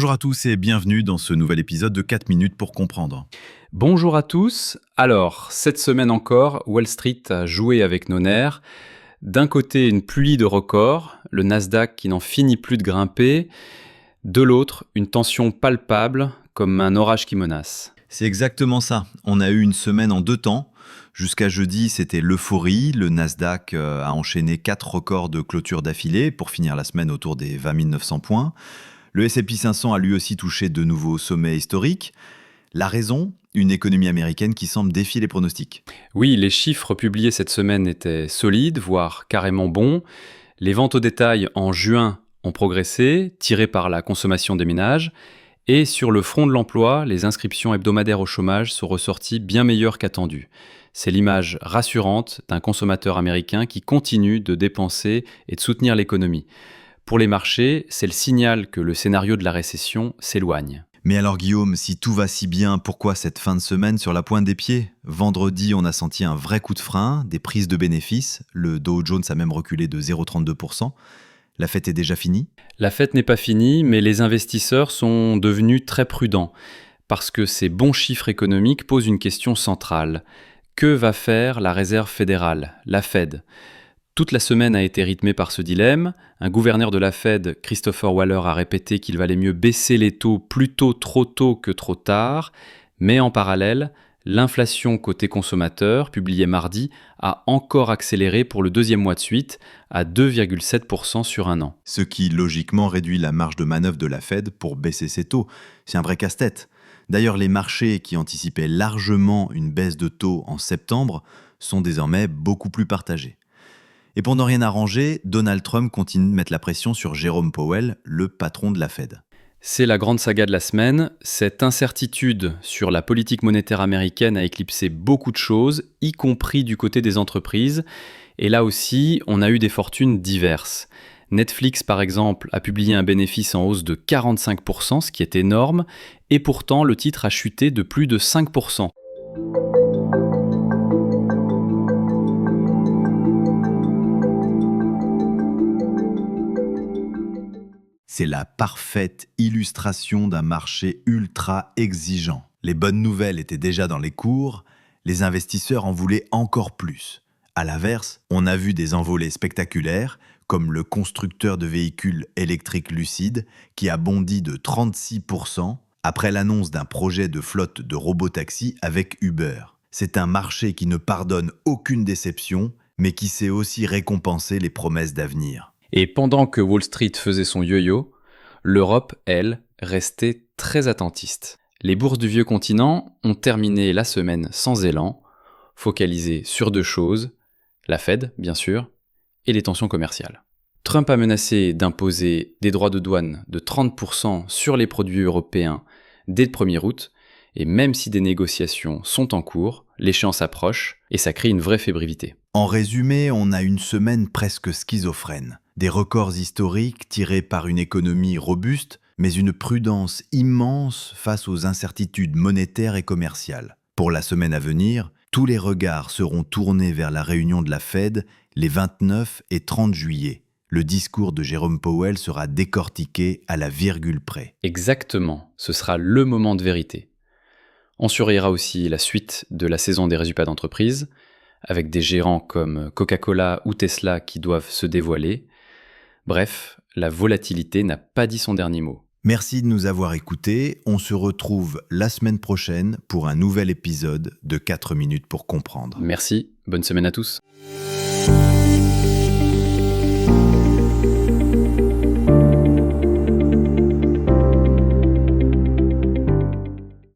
Bonjour à tous et bienvenue dans ce nouvel épisode de 4 minutes pour comprendre. Bonjour à tous. Alors, cette semaine encore, Wall Street a joué avec nos nerfs. D'un côté, une pluie de records, le Nasdaq qui n'en finit plus de grimper. De l'autre, une tension palpable, comme un orage qui menace. C'est exactement ça. On a eu une semaine en 2 temps. Jusqu'à jeudi, c'était l'euphorie. Le Nasdaq a enchaîné 4 records de clôture d'affilée pour finir la semaine autour des 20 900 points. Le S&P 500 a lui aussi touché de nouveaux sommets historiques. La raison ? Une économie américaine qui semble défier les pronostics. Oui, les chiffres publiés cette semaine étaient solides, voire carrément bons. Les ventes au détail en juin ont progressé, tirées par la consommation des ménages. Et sur le front de l'emploi, les inscriptions hebdomadaires au chômage sont ressorties bien meilleures qu'attendues. C'est l'image rassurante d'un consommateur américain qui continue de dépenser et de soutenir l'économie. Pour les marchés, c'est le signal que le scénario de la récession s'éloigne. Mais alors Guillaume, si tout va si bien, pourquoi cette fin de semaine sur la pointe des pieds ? Vendredi, on a senti un vrai coup de frein, des prises de bénéfices. Le Dow Jones a même reculé de 0,32%. La fête est déjà finie ? La fête n'est pas finie, mais les investisseurs sont devenus très prudents, parce que ces bons chiffres économiques posent une question centrale. Que va faire la Réserve fédérale, la Fed ? Toute la semaine a été rythmée par ce dilemme. Un gouverneur de la Fed, Christopher Waller, a répété qu'il valait mieux baisser les taux plutôt trop tôt que trop tard. Mais en parallèle, l'inflation côté consommateur, publiée mardi, a encore accéléré pour le 2e mois de suite, à 2,7% sur un an. Ce qui, logiquement, réduit la marge de manœuvre de la Fed pour baisser ses taux. C'est un vrai casse-tête. D'ailleurs, les marchés qui anticipaient largement une baisse de taux en septembre sont désormais beaucoup plus partagés. Et pour ne rien arranger, Donald Trump continue de mettre la pression sur Jérôme Powell, le patron de la Fed. C'est la grande saga de la semaine. Cette incertitude sur la politique monétaire américaine a éclipsé beaucoup de choses, y compris du côté des entreprises. Et là aussi, on a eu des fortunes diverses. Netflix, par exemple, a publié un bénéfice en hausse de 45%, ce qui est énorme, et pourtant le titre a chuté de plus de 5%. C'est la parfaite illustration d'un marché ultra exigeant. Les bonnes nouvelles étaient déjà dans les cours, les investisseurs en voulaient encore plus. À l'inverse, on a vu des envolées spectaculaires, comme le constructeur de véhicules électriques Lucid, qui a bondi de 36% après l'annonce d'un projet de flotte de robotaxi avec Uber. C'est un marché qui ne pardonne aucune déception, mais qui sait aussi récompenser les promesses d'avenir. Et pendant que Wall Street faisait son yo-yo, l'Europe, elle, restait très attentiste. Les bourses du vieux continent ont terminé la semaine sans élan, focalisées sur 2 choses, la Fed, bien sûr, et les tensions commerciales. Trump a menacé d'imposer des droits de douane de 30% sur les produits européens dès le 1er août, et même si des négociations sont en cours, l'échéance approche et ça crée une vraie fébrilité. En résumé, on a une semaine presque schizophrène. Des records historiques tirés par une économie robuste, mais une prudence immense face aux incertitudes monétaires et commerciales. Pour la semaine à venir, tous les regards seront tournés vers la réunion de la Fed les 29 et 30 juillet. Le discours de Jérôme Powell sera décortiqué à la virgule près. Exactement, ce sera le moment de vérité. On surveillera aussi la suite de la saison des résultats d'entreprise, avec des gérants comme Coca-Cola ou Tesla qui doivent se dévoiler. Bref, la volatilité n'a pas dit son dernier mot. Merci de nous avoir écoutés. On se retrouve la semaine prochaine pour un nouvel épisode de 4 minutes pour comprendre. Merci, bonne semaine à tous.